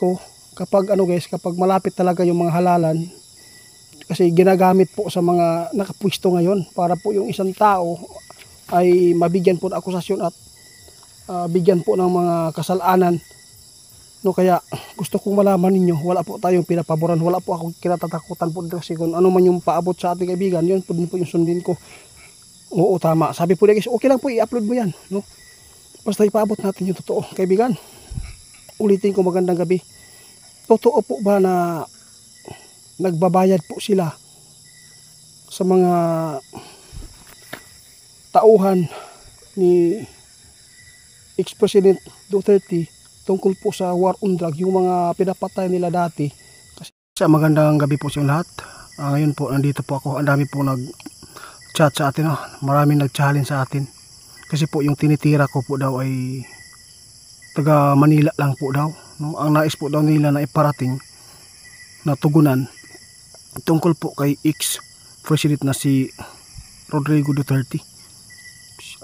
ko, kapag ano guys, kapag malapit talaga yung mga halalan, kasi ginagamit po sa mga nakapwisto ngayon para po yung isang tao ay mabigyan po ng akusasyon at bigyan po ng mga kasalanan. No, kaya gusto kong malaman ninyo, wala po tayong pinapaboran, wala po akong kinatatakutan po kasi kung ano man yung paabot sa ating kaibigan, yun po din po yung sundin ko. Oo, tama. Sabi po niya guys, okay lang po i-upload mo yan, no? Basta ipaabot natin yung totoo, kaibigan. Ulitin ko, magandang gabi. Totoo po ba na nagbabayad po sila sa mga tauhan ni ex-President Duterte tungkol po sa war on drug, yung mga pinapatay nila dati? Kasi sa magandang gabi po sa lahat. Ngayon po nandito po ako, ang dami po nag-chat sa atin, maraming nag-challenge sa atin kasi po yung tinitira ko po daw ay taga Manila lang po daw, no? Ang nais po daw nila na iparating na tugunan tungkol po kay ex-president na si Rodrigo Duterte.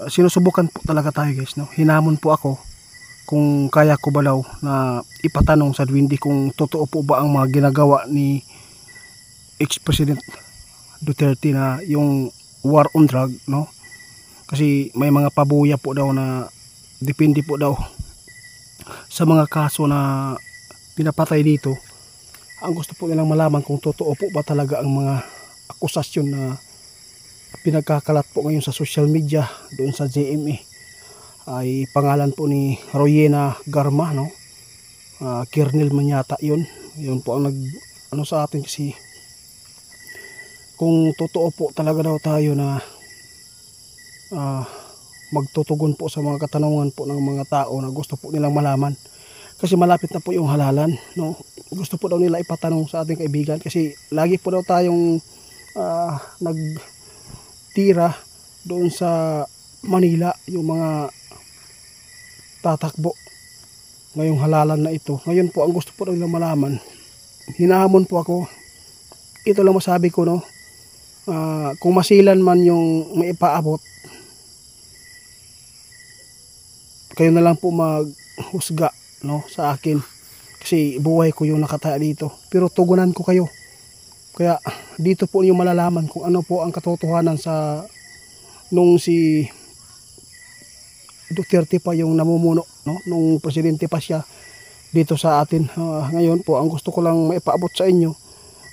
Sinusubukan po talaga tayo guys, no? Hinamon po ako kung kaya ko ba daw na ipatanong sa Dwindi kung totoo po ba ang mga ginagawa ni ex-president Duterte na yung war on drug, no? Kasi may mga pabuya po daw na depende po daw sa mga kaso na pinapatay dito. Ang gusto po nilang malaman kung totoo po ba talaga ang mga akusasyon na pinagkakalat po ngayon sa social media doon sa JMA. Ay pangalan po ni Royena Garma, no? Kernel man yata yun. Yun po ang ano sa atin kasi kung totoo po talaga daw tayo na magtutugon po sa mga katanungan po ng mga tao na gusto po nilang malaman. Kasi malapit na po yung halalan, no? Gusto po daw nila ipatanong sa ating kaibigan kasi lagi po daw tayong nagtira doon sa Manila, yung mga tatakbo ngayong halalan na ito. Ngayon po ang gusto po daw nilang malaman, hinahamon po ako. Ito lang masabi ko, no? Kung masilan man yung maipaabot, kayo na lang po maghusga, no, sa akin kasi buhay ko yung nakataya dito, pero tugunan ko kayo. Kaya dito po yung malalaman kung ano po ang katotohanan sa nung si Duterte pa yung namumuno, no, nung presidente pa siya dito sa atin. Ngayon po ang gusto ko lang maipaabot sa inyo,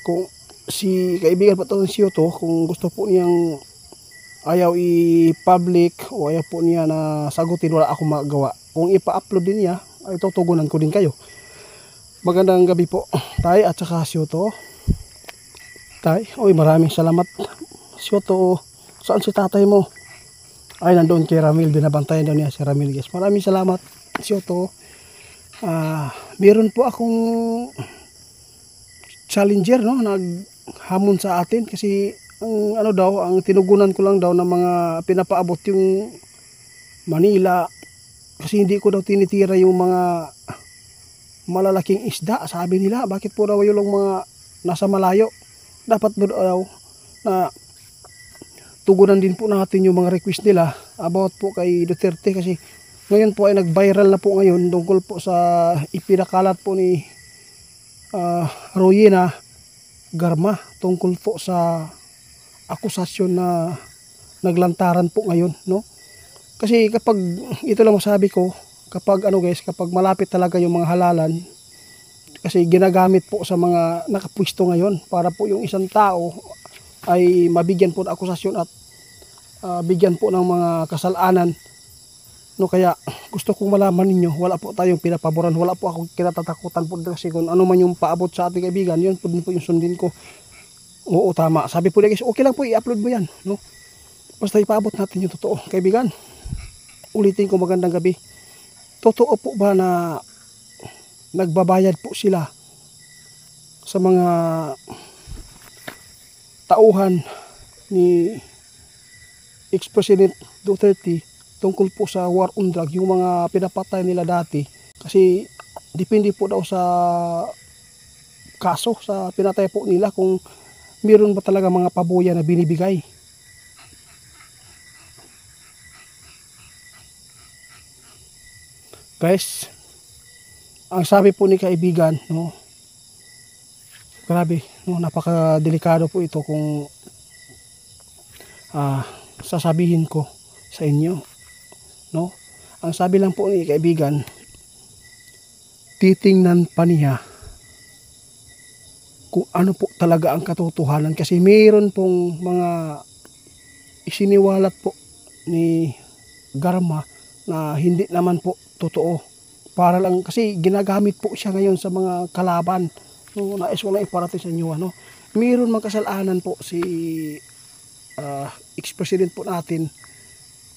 kung si kaibigan pa si Yoto, kung gusto po niyang ayaw i-public o ayaw po niya na sagutin, wala akong magawa. Kung ipa-upload din niya, ay tutugunan ko din kayo. Magandang gabi po, Tay, at saka si Yoto. Tay, oy, maraming salamat. Si Yoto, saan si tatay mo? Ay, nandoon kay Ramil, binabantayan daw niya si Ramil, guys. Maraming salamat, si Yoto. Meron po akong challenger, no, naghamon sa atin kasi ang ano daw, ang tinugunan ko lang daw ng mga pinapaabot yung Manila kasi hindi ko daw tinitira yung mga malalaking isda. Sabi nila, bakit po daw yung mga nasa malayo? Dapat daw na tugunan din po natin yung mga request nila about po kay Duterte kasi ngayon po ay nag-viral na po ngayon tungkol po sa ipinakalat po ni Royena Garma tungkol po sa akusasyon na naglantaran po ngayon, no? Kasi kapag ito lang masabi ko, kapag ano guys, kapag malapit talaga yung mga halalan, kasi ginagamit po sa mga nakapwisto ngayon para po yung isang tao ay mabigyan po ng akusasyon at bigyan po ng mga kasalanan, no? Kaya gusto kong malaman ninyo, wala po tayong pinapaboran, wala po akong kinatatakutan po kasi kung ano man yung paabot sa ating kaibigan, yun po din po yung sundin ko. Oo, tama. Sabi po niya guys, okay lang po i-upload mo yan, no? Basta ipaabot natin yung totoo, kaibigan. Ulitin ko, magandang gabi. Totoo po ba na nagbabayad po sila sa mga tauhan ni ex-president Duterte tungkol po sa war on drug, yung mga pinapatay nila dati? Kasi depende po daw sa kaso, sa pinatay po nila, kung meron ba talaga mga pabuya na binibigay. Guys, ang sabi po ni kaibigan, no, grabe, no, napakadelikado po ito kung sasabihin ko sa inyo, no. Ang sabi lang po ni kaibigan, titingnan pa niya kung ano po talaga ang katotohanan, kasi mayroon pong mga isiniwalat po ni Garma na hindi naman po totoo, para lang kasi ginagamit po siya ngayon sa mga kalaban. No, nais ko lang iparating sa inyo, ano, mayroon mang kasalanan po si ex-president po natin,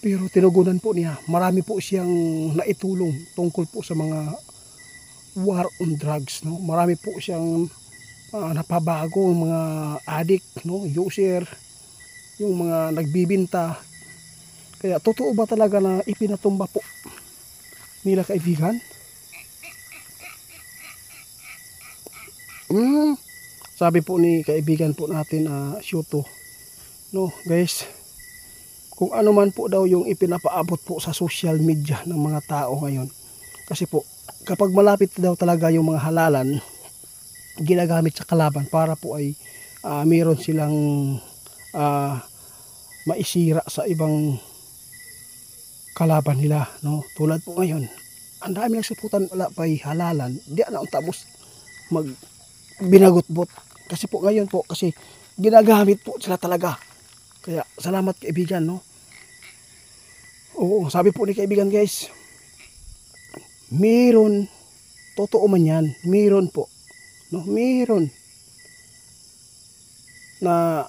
pero tinugunan po niya. Marami po siyang naitulong tungkol po sa mga war on drugs, no. Marami po siyang napabago, mga addict, no, user, yung mga nagbibinta. Kaya totoo ba talaga na ipinatumba po nila kaibigan? Sabi po ni kaibigan po natin, Shoto, no guys, kung ano man po daw yung ipinapaabot po sa social media ng mga tao ngayon, kasi po kapag malapit daw talaga yung mga halalan, ginagamit sa kalaban para po ay mayroon silang maisira sa ibang kalaban nila, no. Tulad po ngayon, ang dami nagsuputan, wala pa'y halalan, di na ang tapos mag binagot-bot. Kasi po ngayon po, kasi ginagamit po sila talaga. Kaya salamat kaibigan, no. Oo, sabi po ni kaibigan guys, meron, totoo man yan, meron po, no, meron na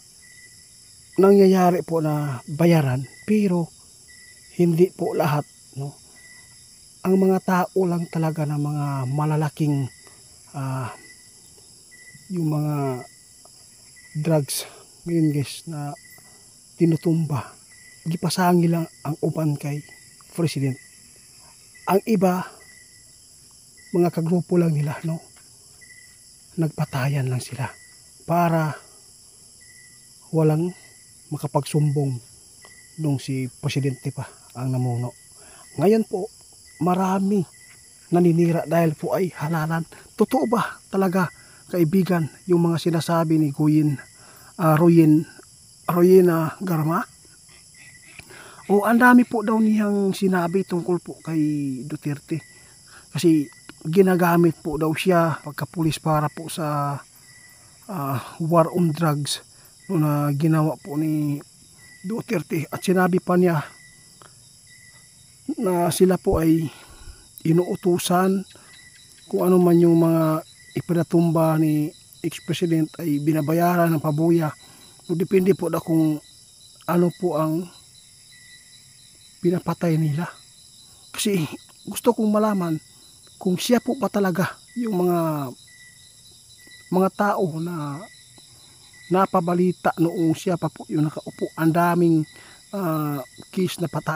nangyayari po na bayaran, pero hindi po lahat, no. Ang mga tao lang talaga na mga malalaking yung mga drugs ngayon guys na tinutumba, gipasangi lang ang uban kay president. Ang iba, mga kagrupo lang nila, no, nagpatayan lang sila para walang makapagsumbong nung si presidente pa ang namuno. Ngayon po, marami naninira dahil po ay halalan. Totoo ba talaga kaibigan yung mga sinasabi ni Royena Garma? O ang dami po daw niyang sinabi tungkol po kay Duterte, kasi ginagamit po daw siya pagkapulis para po sa war on drugs, no, na ginawa po ni Duterte. At sinabi pa niya na sila po ay inuutusan, kung ano man yung mga ipinatumba ni ex-president ay binabayaran ng pabuya. Depende po na kung ano po ang pinapatay nila. Kasi gusto kong malaman kung siya po ba talaga yung mga tao na napabalita noong siya pa po yung nakaupo. Ang daming case na patay.